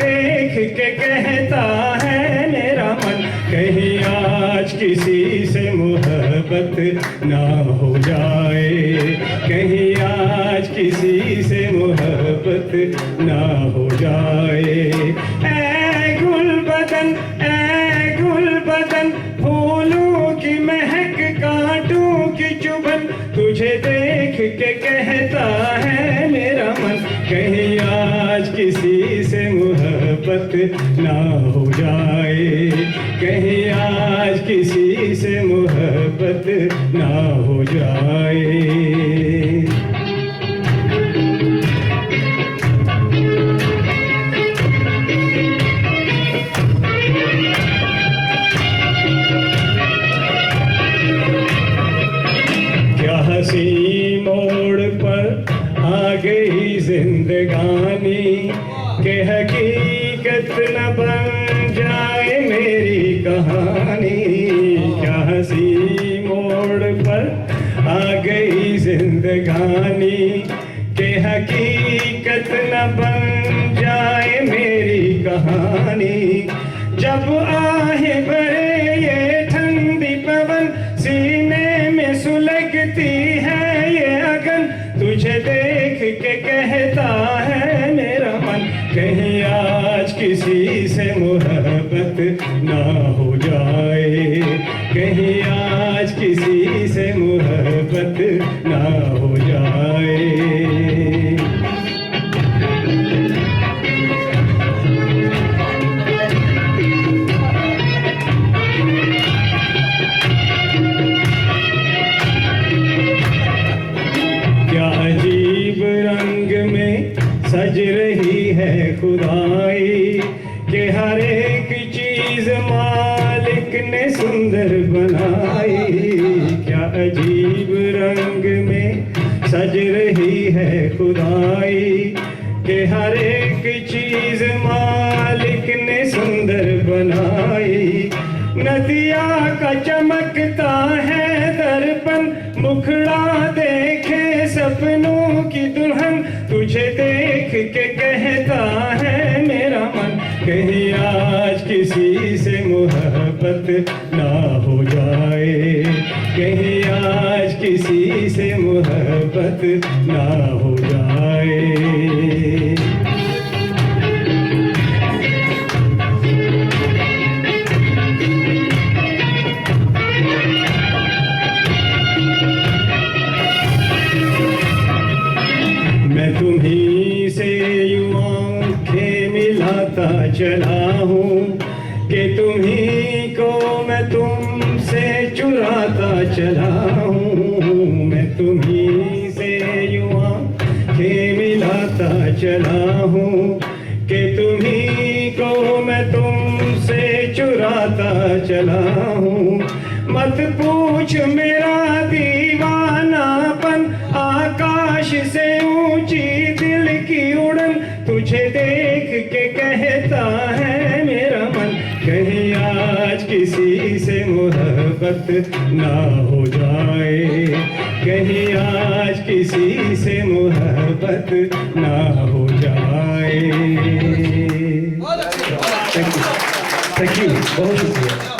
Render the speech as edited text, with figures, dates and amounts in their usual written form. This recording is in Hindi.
देख के कहता है मेरा मन, कहीं आज किसी से मोहब्बत ना हो जाए, कहीं आज किसी से मोहब्बत ना हो जाए। ऐ गुल बदन फूलों की महक, कांटों की चुभन, तुझे देख के कहता है मेरा मन, कहीं आज किसी से मोहब्बत ना हो जाए, कहीं आज किसी से मोहब्बत ना हो जाए। हंसी मोड़ पर आ गई जिंदगानी, के हकीकत न बन जाए मेरी कहानी। क्या हंसी मोड़ पर आ गई जिंदगानी, के हकीकत न बन जाए मेरी कहानी। जब आहे भरे ये ठंडी पवन, सीने में सुलगती है ये अगन, तुझे देख के कहता है मेरा मन, कहीं आज किसी से मोहब्बत ना हो जाए, कहीं आज किसी से मोहब्बत ना हो जाए। अजीब रंग में सज रही है खुदाई, कि हर एक चीज मालिक ने सुंदर बनाई। क्या अजीब रंग में सज रही है खुदाई, कि हर एक चीज मालिक ने सुंदर बनाई। नदिया का चमकता है दर्पण, मुखड़ा देखे सपनों की दुल्हन, तुझे देख के कहता है मेरा मन, कहीं आज किसी से मोहब्बत ना हो जाए, कहीं आज किसी से मोहब्बत ना हो जाए। मैं तुम्हीं से यूं आंखें मिलाता चला हूँ, कि तुम्हीं को मैं तुमसे चुराता चला हूँ। मैं तुम्हीं से यूं आंखें मिलाता चला हूँ, कि तुम्हीं को मैं तुमसे चुराता चला हूँ। मत पूछ मेरा दीवानापन, आकाश से ऊंची दिल की उड़न, तुझे देख के कहता है मेरा मन, कहीं आज किसी से मोहब्बत ना हो जाए, कहीं आज किसी से मोहब्बत ना हो जाए। थैंक यू, बहुत शुक्रिया।